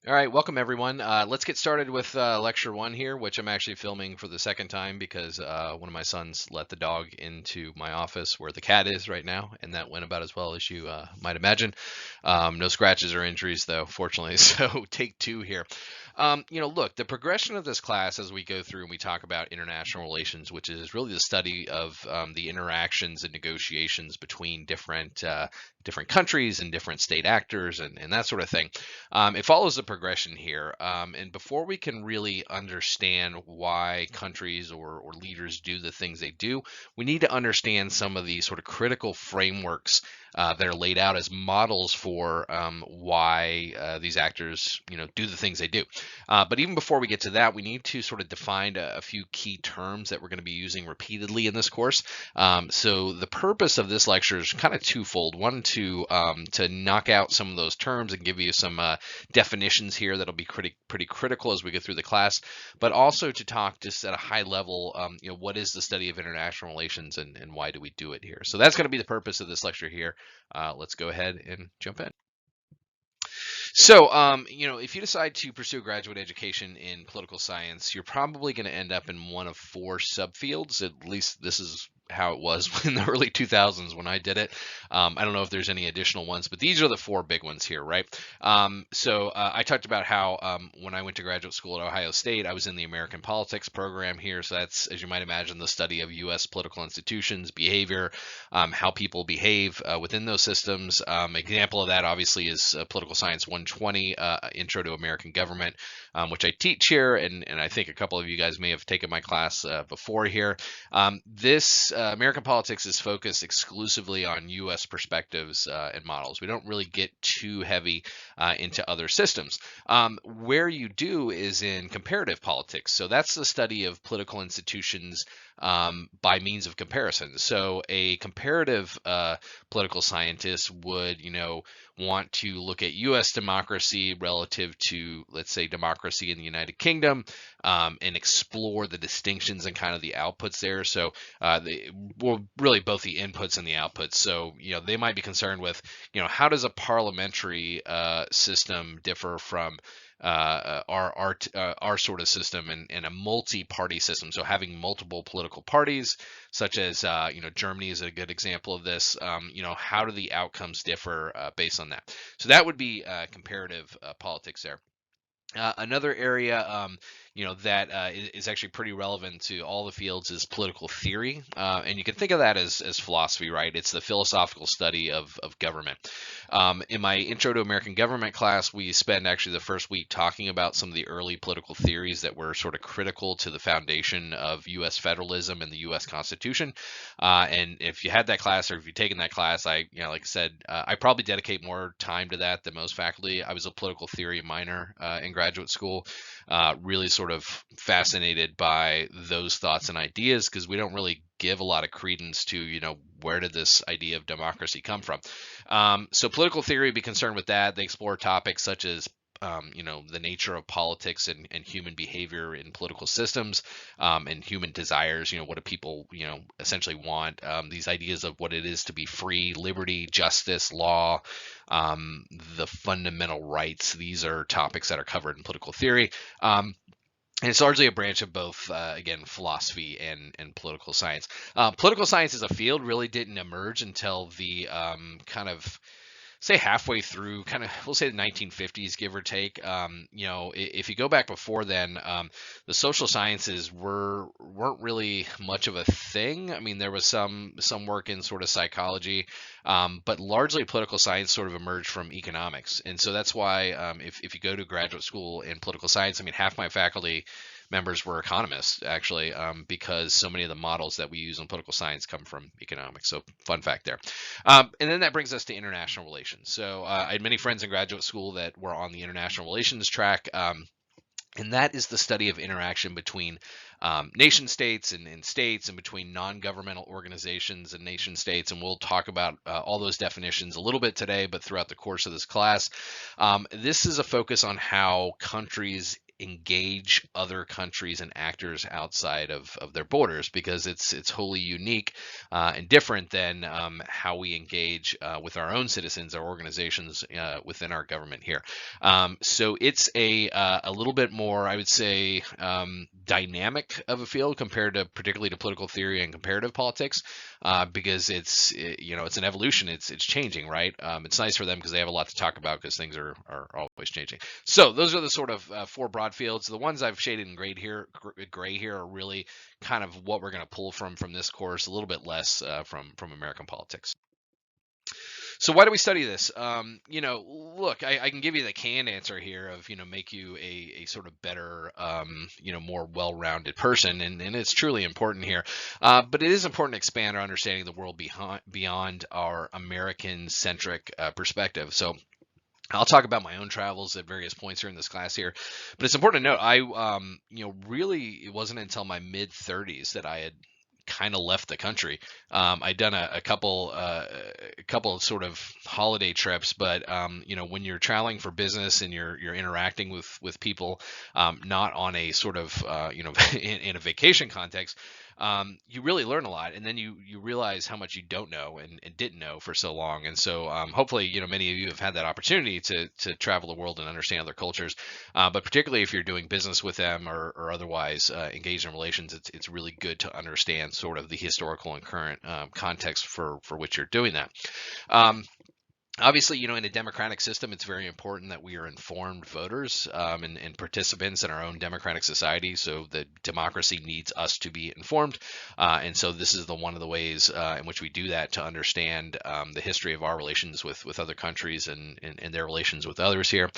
All right, welcome everyone. Let's get started with lecture one here, which I'm actually filming for the second time because one of my sons let the dog into my office where the cat is right now, and that went about as well as you might imagine. No scratches or injuries, though, fortunately. So take two here. Look, the progression of this class as we go through and we talk about international relations, which is really the study of the interactions and negotiations between different countries and different state actors and that sort of thing. It follows a progression here. And before we can really understand why countries or leaders do the things they do, we need to understand some of the sort of critical frameworks that are laid out as models for why these actors, do the things they do. But even before we get to that, we need to sort of define a few key terms that we're going to be using repeatedly in this course. So the purpose of this lecture is kind of twofold. One, to knock out some of those terms and give you some definitions here that'll be pretty critical as we go through the class, but also to talk just at a high level, what is the study of international relations and why do we do it here? So that's going to be the purpose of this lecture here. Let's go ahead and jump in. So, if you decide to pursue a graduate education in political science, you're probably going to end up in one of four subfields. At least this is how it was in the early 2000s when I did it. I don't know if there's any additional ones, but these are the four big ones here, right? I talked about how when I went to graduate school at Ohio State, I was in the American politics program here. So that's, as you might imagine, the study of U.S. political institutions, behavior, how people behave within those systems. Example of that, obviously, is Political Science 120, Intro to American Government, which I teach here, and I think a couple of you guys may have taken my class before here. This American politics is focused exclusively on U.S. perspectives and models. We don't really get too heavy into other systems. Where you do is in comparative politics. So that's the study of political institutions by means of comparison. So a comparative political scientist would, want to look at U.S. democracy relative to, let's say, democracy in the United Kingdom, and explore the distinctions and kind of the outputs there. So really both the inputs and the outputs. So, they might be concerned with, how does a parliamentary system differ from our sort of system and a multi-party system. So having multiple political parties, such as Germany is a good example of this. How do the outcomes differ based on that? So that would be comparative politics there. Another area, that is actually pretty relevant to all the fields is political theory, and you can think of that as philosophy, right? It's the philosophical study of government. In my Intro to American Government class, we spend actually the first week talking about some of the early political theories that were sort of critical to the foundation of U.S. federalism and the U.S. Constitution. And if you had that class, or if you've taken that class, like I said, I probably dedicate more time to that than most faculty. I was a political theory minor in graduate school, really sort of fascinated by those thoughts and ideas because we don't really give a lot of credence to, where did this idea of democracy come from? So political theory, be concerned with that. They explore topics such as the nature of politics and human behavior in political systems, and human desires. What do people, essentially want? These ideas of what it is to be free, liberty, justice, law, the fundamental rights. These are topics that are covered in political theory. And it's largely a branch of both, again, philosophy and political science. Political science as a field really didn't emerge until the kind of, say, halfway through, we'll say the 1950s, give or take. If you go back before then, the social sciences weren't really much of a thing. I mean, there was some work in sort of psychology, but largely political science sort of emerged from economics. And so that's why, if you go to graduate school in political science, I mean, half my faculty members were economists, actually, because so many of the models that we use in political science come from economics. So fun fact there. And then that brings us to international relations. So I had many friends in graduate school that were on the international relations track. And that is the study of interaction between nation states and states, and between non-governmental organizations and nation states. And we'll talk about all those definitions a little bit today, but throughout the course of this class. This is a focus on how countries engage other countries and actors outside of their borders, because it's wholly unique and different than how we engage with our own citizens or organizations within our government here. So it's a little bit more, I would say, dynamic of a field compared to particularly to political theory and comparative politics, because it's an evolution. It's changing, right? It's nice for them because they have a lot to talk about because things are always changing. So those are the sort of four broad fields. The ones I've shaded in gray here are really kind of what we're going to pull from this course, a little bit less from American politics. So why do we study this? Look, I can give you the canned answer here of, make you a sort of better, more well-rounded person, and it's truly important here. But it is important to expand our understanding of the world beyond our American-centric perspective. So I'll talk about my own travels at various points here in this class here, but it's important to note really it wasn't until my mid 30s that I had kind of left the country. I'd done a couple of sort of holiday trips, but when you're traveling for business and you're interacting with people, not on a sort of in a vacation context, you really learn a lot, and then you realize how much you don't know and didn't know for so long. And so hopefully many of you have had that opportunity to travel the world and understand other cultures, but particularly if you're doing business with them or otherwise engaged in relations, it's really good to understand sort of the historical and current context for which you're doing that. Obviously, in a democratic system, it's very important that we are informed voters and participants in our own democratic society. So the democracy needs us to be informed. And so this is one of the ways in which we do that, to understand the history of our relations with other countries and their relations with others here.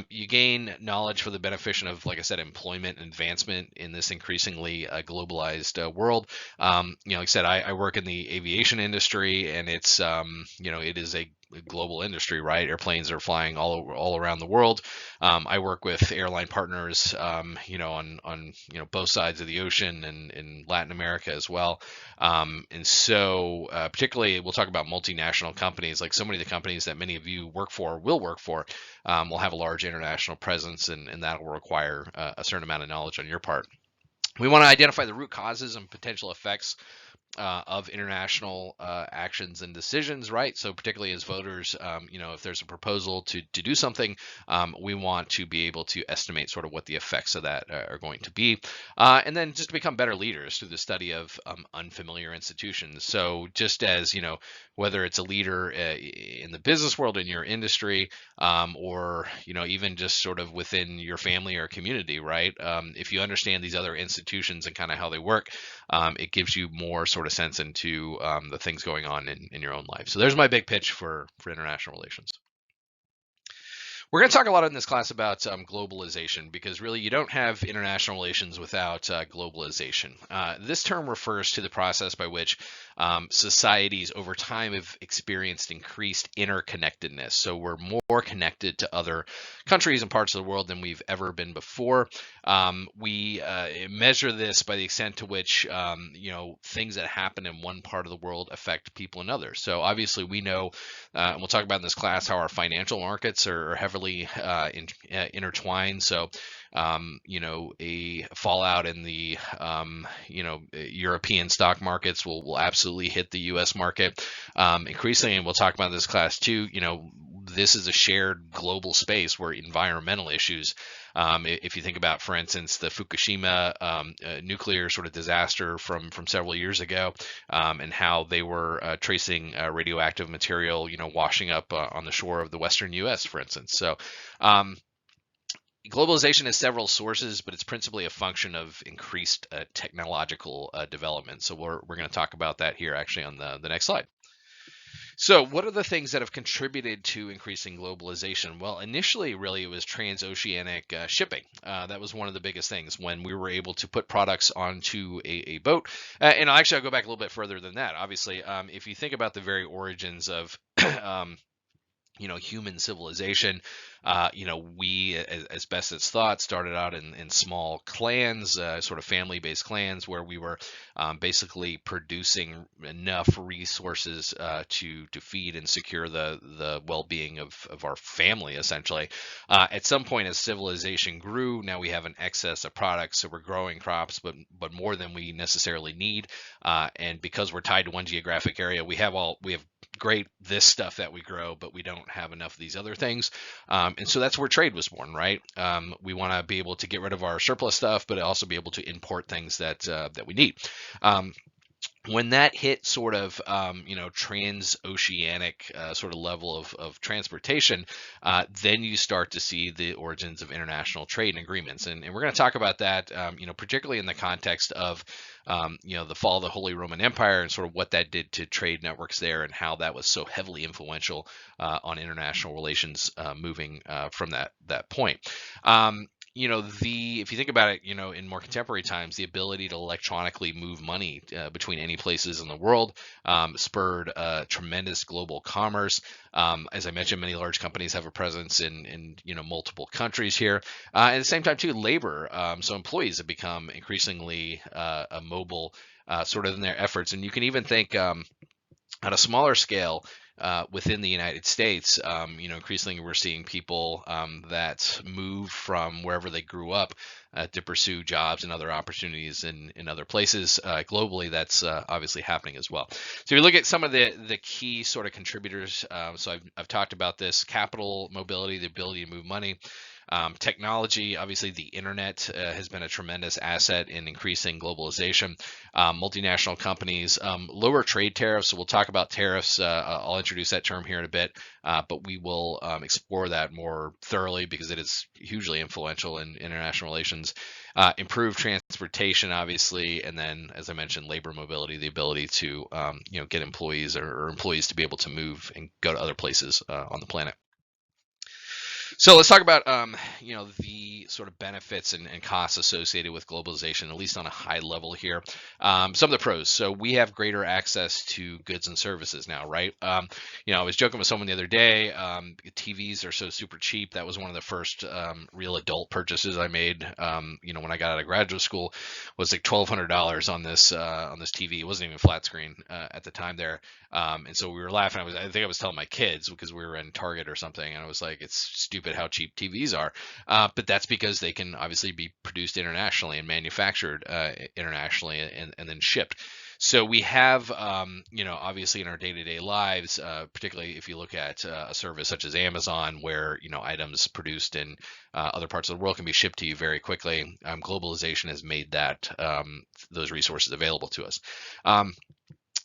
You gain knowledge for the benefit of, like I said, employment and advancement in this increasingly globalized world. Like I said, I work in the aviation industry, and it's, it is a global industry, right? Airplanes are flying all around the world. I work with airline partners, on both sides of the ocean and in Latin America as well. And so, particularly, we'll talk about multinational companies. Like so many of the companies that many of you will work for, will have a large international presence, and that will require a certain amount of knowledge on your part. We want to identify the root causes and potential effects of international actions and decisions, right? So particularly as voters, if there's a proposal to do something, we want to be able to estimate sort of what the effects of that are going to be. And then just to become better leaders through the study of unfamiliar institutions. So just as, whether it's a leader in the business world, in your industry, or, even just sort of within your family or community, right? If you understand these other institutions and kind of how they work, it gives you more sort of sense into the things going on in your own life. So there's my big pitch for international relations. We're going to talk a lot in this class about globalization, because really you don't have international relations without globalization. This term refers to the process by which societies over time have experienced increased interconnectedness. So we're more connected to other countries and parts of the world than we've ever been before. We measure this by the extent to which things that happen in one part of the world affect people in others. So obviously we know, and we'll talk about in this class, how our financial markets are heavily intertwined. So a fallout in the European stock markets will absolutely hit the U.S. market increasingly, and we'll talk about in this class too. This is a shared global space where environmental issues, if you think about, for instance, the Fukushima nuclear sort of disaster from several years ago, and how they were tracing radioactive material, washing up on the shore of the Western U.S., for instance. So globalization has several sources, but it's principally a function of increased technological development. So we're going to talk about that here actually on the next slide. So what are the things that have contributed to increasing globalization? Well, initially, really, it was transoceanic shipping. That was one of the biggest things, when we were able to put products onto a boat. And actually, I'll go back a little bit further than that. Obviously, if you think about the very origins of human civilization. We, as best it's thought, started out in small clans, sort of family-based clans, where we were basically producing enough resources to feed and secure the well-being of our family, essentially. At some point, as civilization grew, now we have an excess of products, so we're growing crops, but more than we necessarily need. And because we're tied to one geographic area, we have great this stuff that we grow, but we don't have enough of these other things. And so that's where trade was born, right? We want to be able to get rid of our surplus stuff, but also be able to import things that we need. When that hit sort of transoceanic sort of level of transportation, then you start to see the origins of international trade and agreements, and we're going to talk about that, particularly in the context of the fall of the Holy Roman Empire and sort of what that did to trade networks there, and how that was so heavily influential on international relations moving from that point. If you think about it, in more contemporary times, the ability to electronically move money between any places in the world spurred tremendous global commerce. As I mentioned, many large companies have a presence in multiple countries here. At the same time, too, labor. So employees have become increasingly mobile, sort of in their efforts, and you can even think on a smaller scale. Within the United States, increasingly we're seeing people that move from wherever they grew up to pursue jobs and other opportunities in other places globally. That's obviously happening as well. So if you look at some of the key sort of contributors, so I've talked about this: capital mobility, the ability to move money. Technology, obviously, the internet has been a tremendous asset in increasing globalization. Multinational companies, lower trade tariffs. So we'll talk about tariffs. I'll introduce that term here in a bit, but we will explore that more thoroughly because it is hugely influential in international relations. Improved transportation, obviously, and then, as I mentioned, labor mobility, the ability to get employees or employees to be able to move and go to other places on the planet. So let's talk about the sort of benefits and costs associated with globalization, at least on a high level here. Some of the pros. So we have greater access to goods and services now, right? I was joking with someone the other day. TVs are so super cheap. That was one of the first real adult purchases I made. When I got out of graduate school, was like $1,200 on this TV. It wasn't even flat screen at the time there. And so we were laughing. I think I was telling my kids, because we were in Target or something, and I was like, it's stupid how cheap TVs are. But that's because they can obviously be produced internationally and manufactured internationally and then shipped. So we have, obviously in our day-to-day lives, particularly if you look at a service such as Amazon, where, items produced in other parts of the world can be shipped to you very quickly. Globalization has made those resources available to us.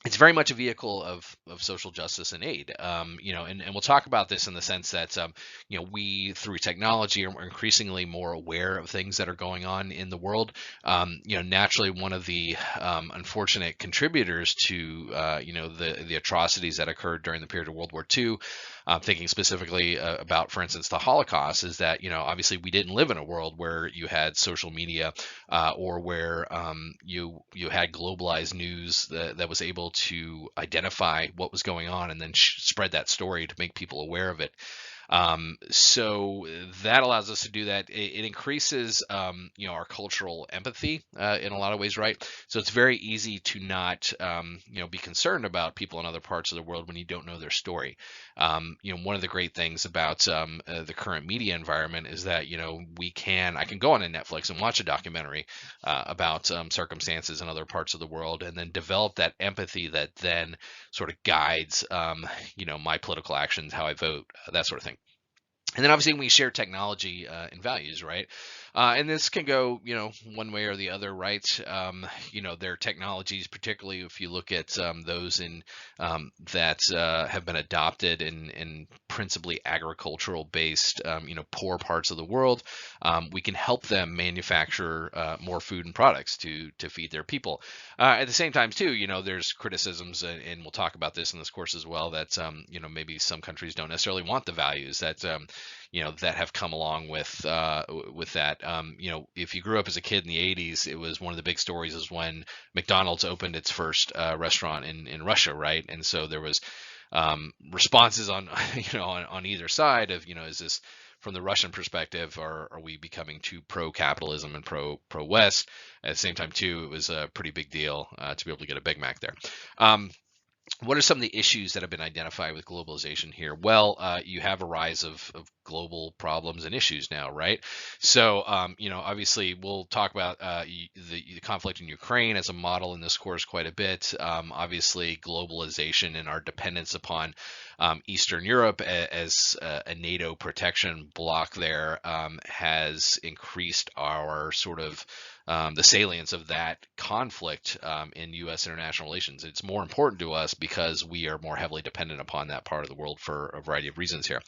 It's very much a vehicle of social justice and aid, and we'll talk about this in the sense that, we, through technology, are increasingly more aware of things that are going on in the world. Naturally, one of the unfortunate contributors to, the atrocities that occurred during the period of World War II, thinking specifically about, for instance, the Holocaust, is that, obviously we didn't live in a world where you had social media or where you had globalized news that was able to identify what was going on and then spread that story to make people aware of it. So that allows us to do that. It increases, our cultural empathy in a lot of ways, right? So it's very easy to not, be concerned about people in other parts of the world when you don't know their story. One of the great things about the current media environment is that, I can go on to Netflix and watch a documentary about circumstances in other parts of the world, and then develop that empathy that then sort of guides, my political actions, how I vote, that sort of thing. And then obviously we share technology and values, right? And this can go, one way or the other, right? There are technologies, particularly if you look at those that have been adopted in principally agricultural based, poor parts of the world. We can help them manufacture more food and products to feed their people. At the same time, too, there's criticisms, and we'll talk about this in this course as well, that maybe some countries don't necessarily want the values that that have come along with that. If you grew up as a kid in the 80s, it was one of the big stories is when McDonald's opened its first restaurant in Russia, right? And so there was responses on on either side of, is this from the Russian perspective, are we becoming too pro-capitalism and pro-West? At the same time, too, it was a pretty big deal to be able to get a Big Mac there. What are some of the issues that have been identified with globalization here? Well, you have a rise of global problems and issues now, right? So, obviously, we'll talk about the conflict in Ukraine as a model in this course quite a bit. Obviously, globalization and our dependence upon Eastern Europe as a NATO protection bloc there has increased our sort of the salience of that conflict in U.S. international relations. It's more important to us because we are more heavily dependent upon that part of the world for a variety of reasons here.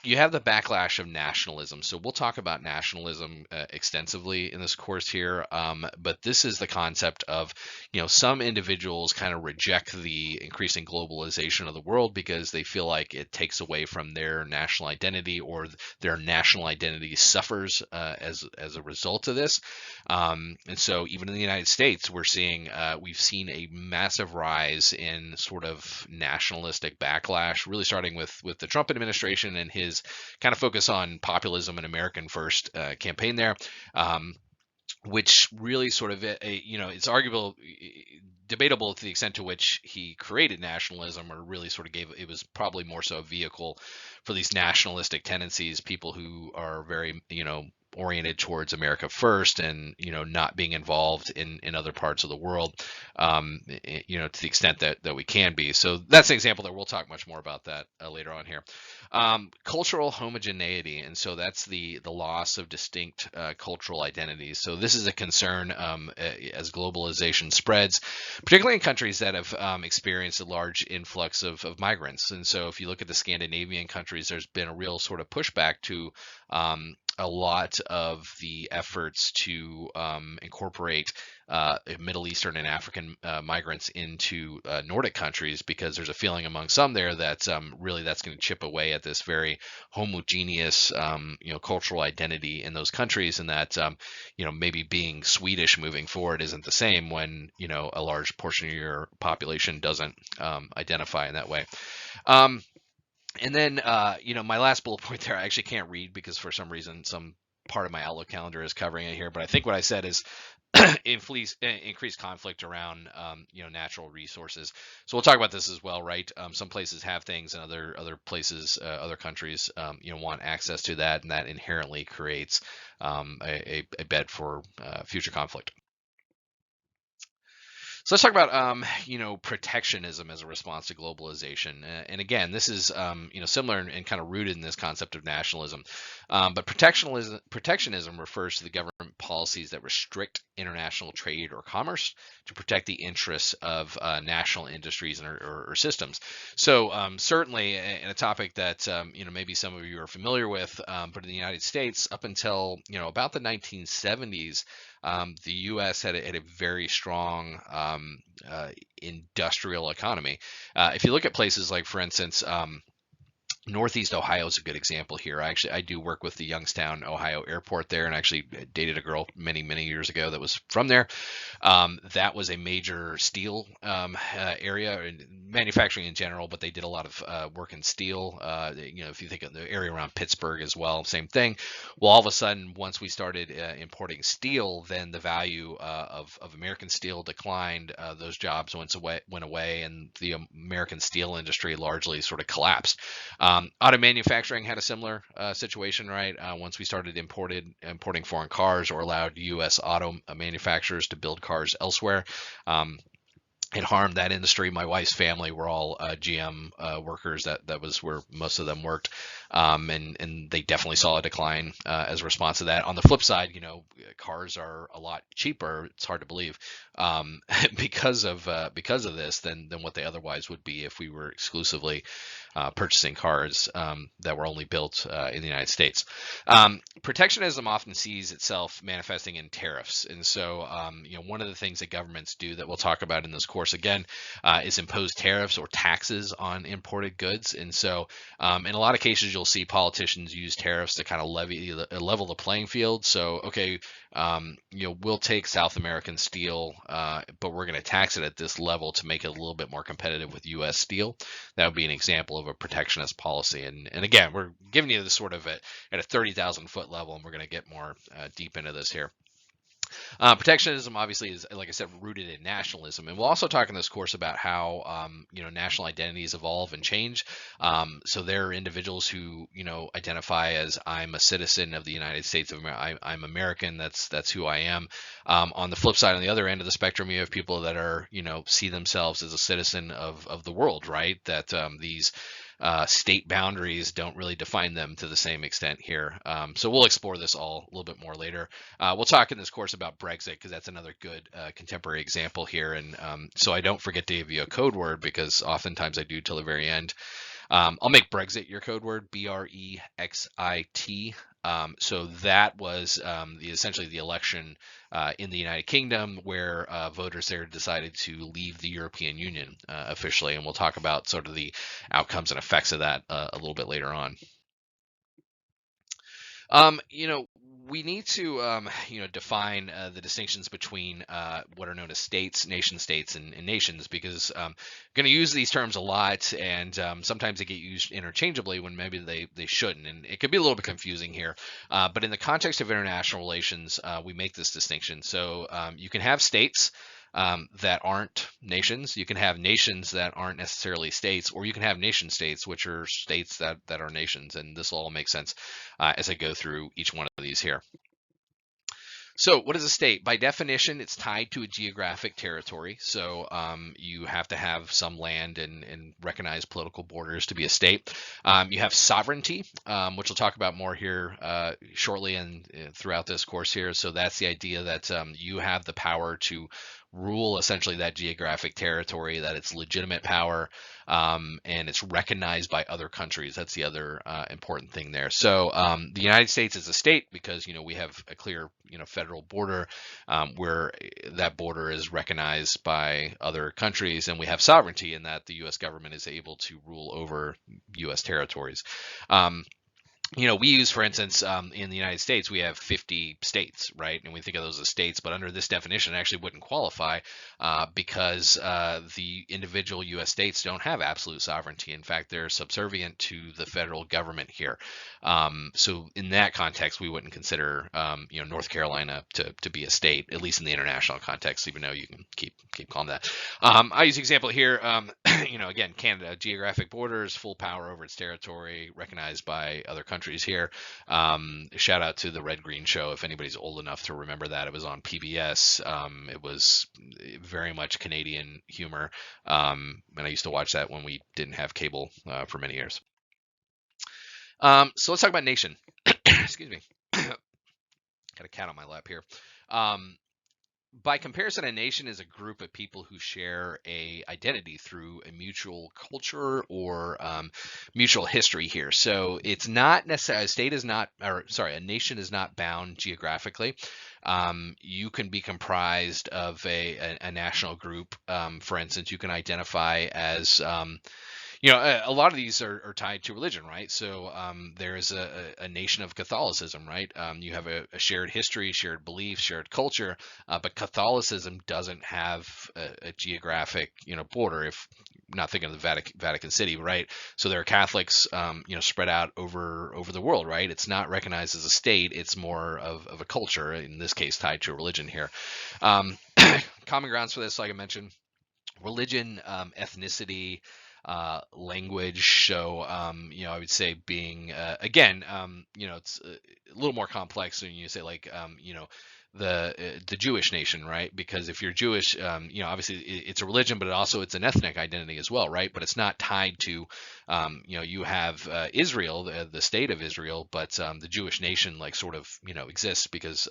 You have the backlash of nationalism. So we'll talk about nationalism extensively in this course here. But this is the concept of, some individuals kind of reject the increasing globalization of the world because they feel like it takes away from their national identity, or their national identity suffers as a result of this. And so even in the United States, we've seen a massive rise in sort of nationalistic backlash, really starting with the Trump administration and his kind of focus on populism and American first campaign there, which really sort of, it's debatable to the extent to which he created nationalism, or really sort of it was probably more so a vehicle for these nationalistic tendencies, people who are very, oriented towards America first, and not being involved in other parts of the world, to the extent that we can be. So that's an example that we'll talk much more about that later on here. Cultural homogeneity, and so that's the loss of distinct cultural identities. So this is a concern as globalization spreads, particularly in countries that have experienced a large influx of migrants. And so if you look at the Scandinavian countries, there's been a real sort of pushback to a lot of the efforts to incorporate Middle Eastern and African migrants into Nordic countries, because there's a feeling among some there that really that's going to chip away at this very homogeneous cultural identity in those countries, and that maybe being Swedish moving forward isn't the same when a large portion of your population doesn't identify in that way. And then, my last bullet point there, I actually can't read because for some reason, some part of my Outlook calendar is covering it here. But I think what I said is increased conflict around, natural resources. So we'll talk about this as well, right? Some places have things, and other places, other countries, want access to that, and that inherently creates a bed for future conflict. So let's talk about, protectionism as a response to globalization. And again, this is, similar and kind of rooted in this concept of nationalism. But protectionism refers to the government policies that restrict international trade or commerce to protect the interests of national industries or systems. So certainly, in a topic that, maybe some of you are familiar with, but in the United States, up until, about the 1970s, the U.S. had a very strong industrial economy. If you look at places like, for instance, Northeast Ohio is a good example here. I do work with the Youngstown, Ohio airport there, and actually dated a girl many, many years ago that was from there. That was a major steel area, and manufacturing in general, but they did a lot of work in steel. If you think of the area around Pittsburgh as well, same thing. Well, all of a sudden, once we started importing steel, then the value of American steel declined. Those jobs went away, and the American steel industry largely sort of collapsed. Auto manufacturing had a similar situation, right? Once we started importing foreign cars, or allowed U.S. auto manufacturers to build cars elsewhere, it harmed that industry. My wife's family were all GM workers. That was where most of them worked, and they definitely saw a decline as a response to that. On the flip side, cars are a lot cheaper. It's hard to believe because of this than what they otherwise would be if we were exclusively purchasing cars that were only built in the United States. Protectionism often sees itself manifesting in tariffs, and so one of the things that governments do that we'll talk about in this course again is impose tariffs or taxes on imported goods. And so in a lot of cases, you'll see politicians use tariffs to kind of level the playing field. So, okay, we'll take South American steel, but we're going to tax it at this level to make it a little bit more competitive with U.S. steel. That would be an example of a protectionist policy. And again, we're giving you this sort of at a 30,000 foot level, and we're going to get more deep into this here. Protectionism obviously is, like I said, rooted in nationalism, and we'll also talk in this course about how national identities evolve and change. So there are individuals who identify as I'm a citizen of the United States of America. I'm American. That's who I am. On the flip side, on the other end of the spectrum, you have people that are see themselves as a citizen of the world, right? That these state boundaries don't really define them to the same extent here. So we'll explore this all a little bit more later. We'll talk in this course about Brexit because that's another good contemporary example here. And so I don't forget to give you a code word because oftentimes I do till the very end. I'll make Brexit your code word, Brexit. So that was essentially the election in the United Kingdom where voters there decided to leave the European Union officially. And we'll talk about sort of the outcomes and effects of that a little bit later on. We need to, define the distinctions between what are known as states, nation states, and nations, because I'm going to use these terms a lot, and sometimes they get used interchangeably when maybe they shouldn't, and it could be a little bit confusing here. But in the context of international relations, we make this distinction. So you can have states that aren't nations. You can have nations that aren't necessarily states, or you can have nation states, which are states that are nations. And this will all make sense as I go through each one of these here. So what is a state? By definition, it's tied to a geographic territory. So you have to have some land and recognize political borders to be a state. You have sovereignty, which we'll talk about more here shortly and throughout this course here. So that's the idea that you have the power to rule essentially that geographic territory, that it's legitimate power, and it's recognized by other countries. That's the other important thing there. So the United States is a state because we have a clear federal border where that border is recognized by other countries, and we have sovereignty in that the U.S. government is able to rule over U.S. territories. We use, for instance, in the United States, we have 50 states, right? And we think of those as states, but under this definition, it actually wouldn't qualify because the individual U.S. states don't have absolute sovereignty. In fact, they're subservient to the federal government here. So in that context, we wouldn't consider, North Carolina to be a state, at least in the international context, even though you can keep calm that. I use the example here, again, Canada, geographic borders, full power over its territory, recognized by other countries here. Shout out to the Red Green Show if anybody's old enough to remember that. It was on PBS. It was very much Canadian humor, and I used to watch that when we didn't have cable for many years. So let's talk about nation. Excuse me. Got a cat on my lap here. By comparison, a nation is a group of people who share a identity through a mutual culture or mutual history here. So it's not necessarily, a nation is not bound geographically. You can be comprised of a national group. For instance, you can identify as a lot of these are tied to religion, right? So there is a nation of Catholicism, right? You have a shared history, shared beliefs, shared culture, but Catholicism doesn't have a geographic, border. If not thinking of the Vatican City, right? So there are Catholics, spread out over the world, right? It's not recognized as a state. It's more of a culture, in this case, tied to a religion here. Common grounds for this, like I mentioned, religion, ethnicity, language. So, I would say being, again, it's a little more complex when you say like, the Jewish nation, right? Because if you're Jewish, obviously it's a religion, but it's an ethnic identity as well, right? But it's not tied to, you have Israel, the state of Israel, but the Jewish nation like sort of, exists because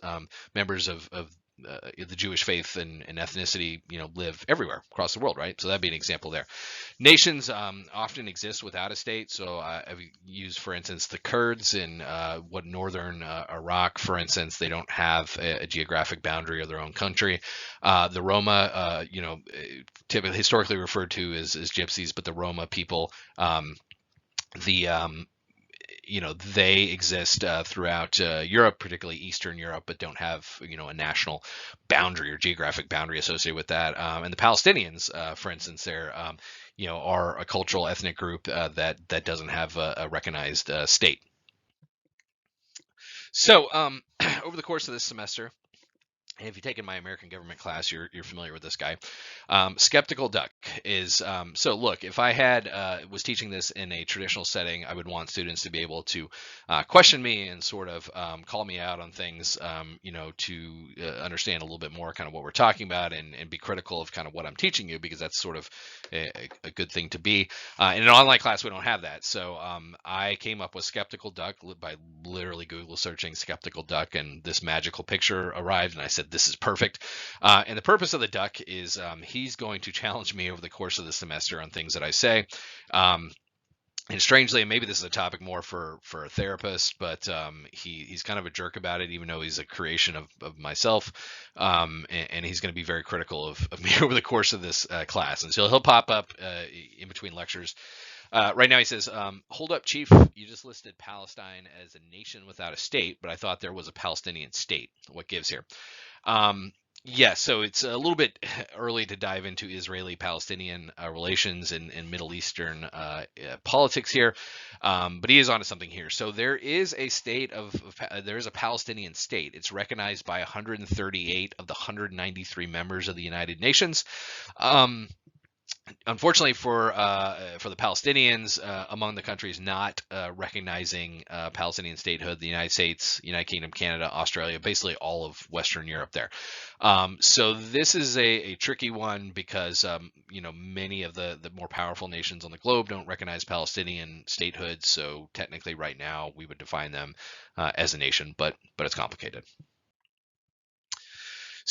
members of the Jewish faith and ethnicity, live everywhere across the world, right? So that'd be an example there. Nations often exist without a state. So I've used, for instance, the Kurds in what northern Iraq, for instance, they don't have a geographic boundary of their own country. The Roma, typically historically referred to as gypsies, but the Roma people, the they exist throughout Europe, particularly Eastern Europe, but don't have a national boundary or geographic boundary associated with that. And the Palestinians, for instance, are a cultural ethnic group that doesn't have a recognized state. So over the course of this semester, and if you've taken my American government class, you're familiar with this guy. Skeptical duck is so. Look, if I had was teaching this in a traditional setting, I would want students to be able to question me and sort of call me out on things, to understand a little bit more kind of what we're talking about and be critical of kind of what I'm teaching you, because that's sort of a good thing to be. In an online class, we don't have that, so I came up with skeptical duck by literally Google searching skeptical duck, and this magical picture arrived, and I said, this is perfect. And the purpose of the duck is he's going to challenge me over the course of the semester on things that I say. And strangely, and maybe this is a topic more for a therapist, but he's kind of a jerk about it, even though he's a creation of myself. And he's going to be very critical of me over the course of this class. And so he'll pop up in between lectures. Right now he says, hold up, Chief, you just listed Palestine as a nation without a state, but I thought there was a Palestinian state. What gives here? Yeah, so it's a little bit early to dive into Israeli-Palestinian relations and Middle Eastern politics here, but he is onto something here. So there is a there is a Palestinian state. It's recognized by 138 of the 193 members of the United Nations. Unfortunately for the Palestinians, among the countries not recognizing Palestinian statehood, the United States, United Kingdom, Canada, Australia, basically all of Western Europe there. So this is a tricky one because many of the more powerful nations on the globe don't recognize Palestinian statehood. So technically, right now, we would define them as a nation, but it's complicated.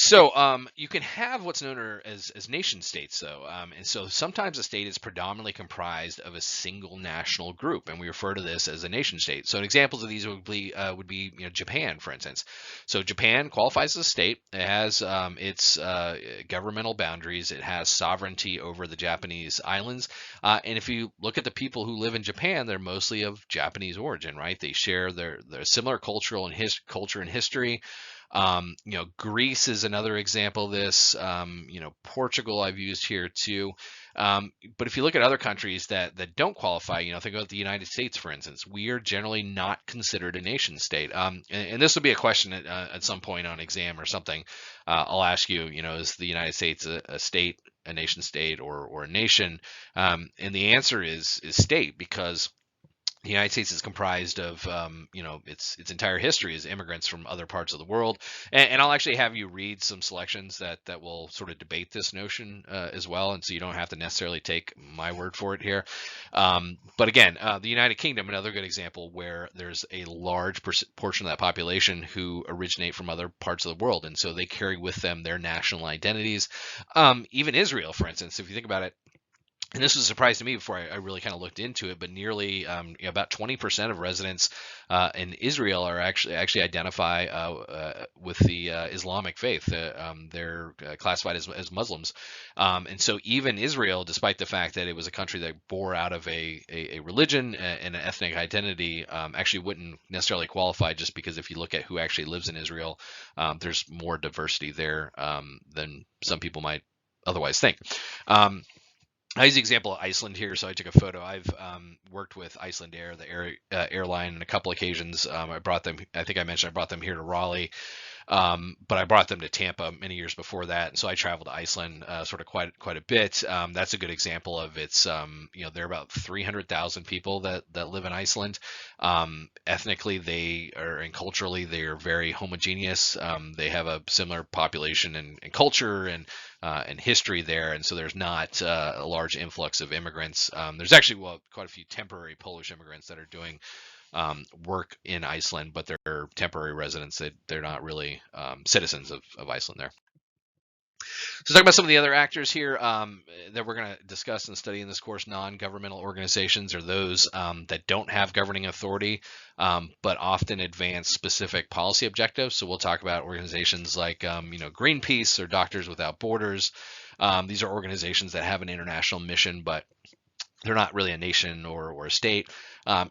So you can have what's known as nation states, though, and so sometimes a state is predominantly comprised of a single national group, and we refer to this as a nation state. So examples of these would be Japan, for instance. So Japan qualifies as a state. It has its governmental boundaries. It has sovereignty over the Japanese islands, and if you look at the people who live in Japan, they're mostly of Japanese origin, right? They share their similar cultural and culture and history. Greece is another example of this. Portugal I've used here too. But if you look at other countries that don't qualify, think about the United States, for instance. We are generally not considered a nation state. And this will be a question at some point on exam or something. I'll ask you, is the United States a state, a nation state, or a nation? And the answer is state, because the United States is comprised of, its entire history is immigrants from other parts of the world. And I'll actually have you read some selections that will sort of debate this notion as well. And so you don't have to necessarily take my word for it here. But again, the United Kingdom, another good example where there's a large portion of that population who originate from other parts of the world. And so they carry with them their national identities. Even Israel, for instance, if you think about it, and this was a surprise to me before I really kind of looked into it, but nearly about 20% of residents in Israel are actually identify with the Islamic faith. They're classified as Muslims, and so even Israel, despite the fact that it was a country that bore out of a religion and an ethnic identity, actually wouldn't necessarily qualify, just because if you look at who actually lives in Israel, there's more diversity there than some people might otherwise think. I use the example of Iceland here, so I took a photo. I've worked with Iceland Air, the airline, on a couple occasions. I brought them. I think I mentioned I brought them here to Raleigh, but I brought them to Tampa many years before that. And so I traveled to Iceland sort of quite a bit. That's a good example of its. There are about 300,000 people that live in Iceland. Ethnically, and culturally, they are very homogeneous. They have a similar population and culture and history there, and so there's not a large influx of immigrants. There's actually quite a few temporary Polish immigrants that are doing work in Iceland, but they're temporary residents. They're not really citizens of Iceland there. So talking about some of the other actors here that we're going to discuss and study in this course, non-governmental organizations are those that don't have governing authority, but often advance specific policy objectives. So we'll talk about organizations like, Greenpeace or Doctors Without Borders. These are organizations that have an international mission, but they're not really a nation or a state.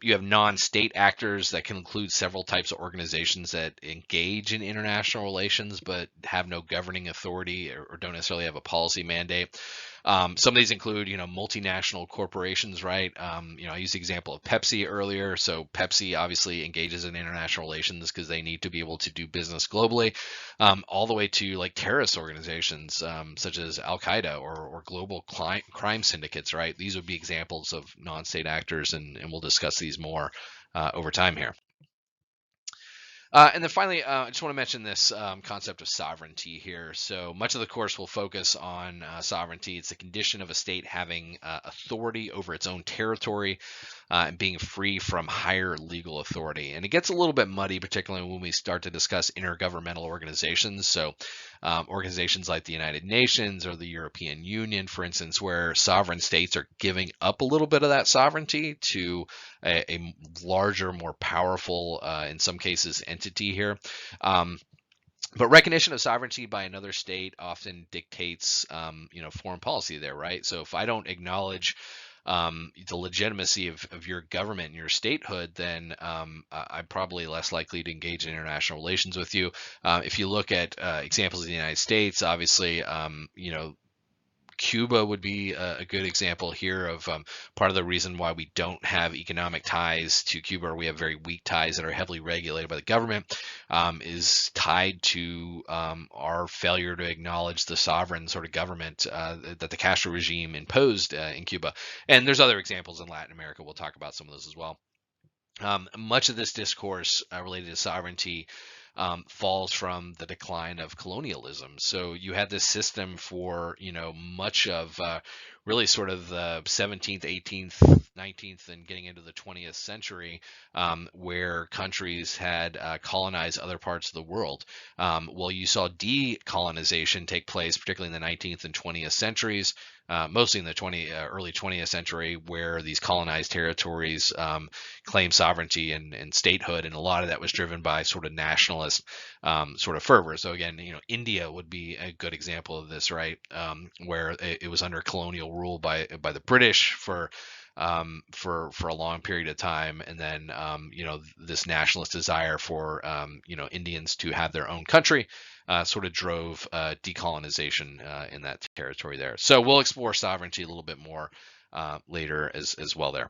You have non-state actors that can include several types of organizations that engage in international relations but have no governing authority or don't necessarily have a policy mandate. Some of these include, multinational corporations, right? I used the example of Pepsi earlier. So Pepsi obviously engages in international relations because they need to be able to do business globally, all the way to like terrorist organizations such as Al Qaeda or global crime syndicates, right? These would be examples of non-state actors, and we'll discuss these more over time here. And then finally, I just want to mention this concept of sovereignty here. So much of the course will focus on sovereignty. It's the condition of a state having authority over its own territory and being free from higher legal authority. And it gets a little bit muddy, particularly when we start to discuss intergovernmental organizations. So organizations like the United Nations or the European Union, for instance, where sovereign states are giving up a little bit of that sovereignty to a larger, more powerful, in some cases, entity here. But recognition of sovereignty by another state often dictates, foreign policy there, right? So if I don't acknowledge the legitimacy of your government and your statehood, then I'm probably less likely to engage in international relations with you. If you look at examples of the United States, obviously, Cuba would be a good example here of part of the reason why we don't have economic ties to Cuba, or we have very weak ties that are heavily regulated by the government, is tied to our failure to acknowledge the sovereign sort of government that the Castro regime imposed in Cuba. And there's other examples in Latin America. We'll talk about some of those as well. Much of this discourse related to sovereignty falls from the decline of colonialism. So you had this system for, much of really sort of the 17th, 18th, 19th, and getting into the 20th century, where countries had colonized other parts of the world. Well, you saw decolonization take place, particularly in the 19th and 20th centuries. Mostly in the early 20th century, where these colonized territories claimed sovereignty and statehood, and a lot of that was driven by sort of nationalist sort of fervor. So again, India would be a good example of this, right? Where it was under colonial rule by the British for a long period of time, and then this nationalist desire for Indians to have their own country sort of drove decolonization in that territory there. So we'll explore sovereignty a little bit more later as well there.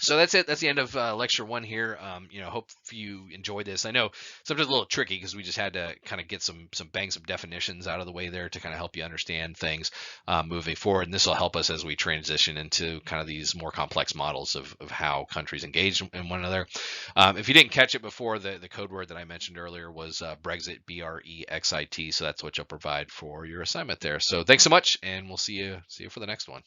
So that's it. That's the end of lecture 1 here. Hope you enjoyed this. I know sometimes a little tricky because we just had to kind of get some definitions out of the way there to kind of help you understand things moving forward. And this will help us as we transition into kind of these more complex models of how countries engage in one another. If you didn't catch it before, the code word that I mentioned earlier was Brexit, Brexit. So that's what you'll provide for your assignment there. So thanks so much, and we'll see you for the next one.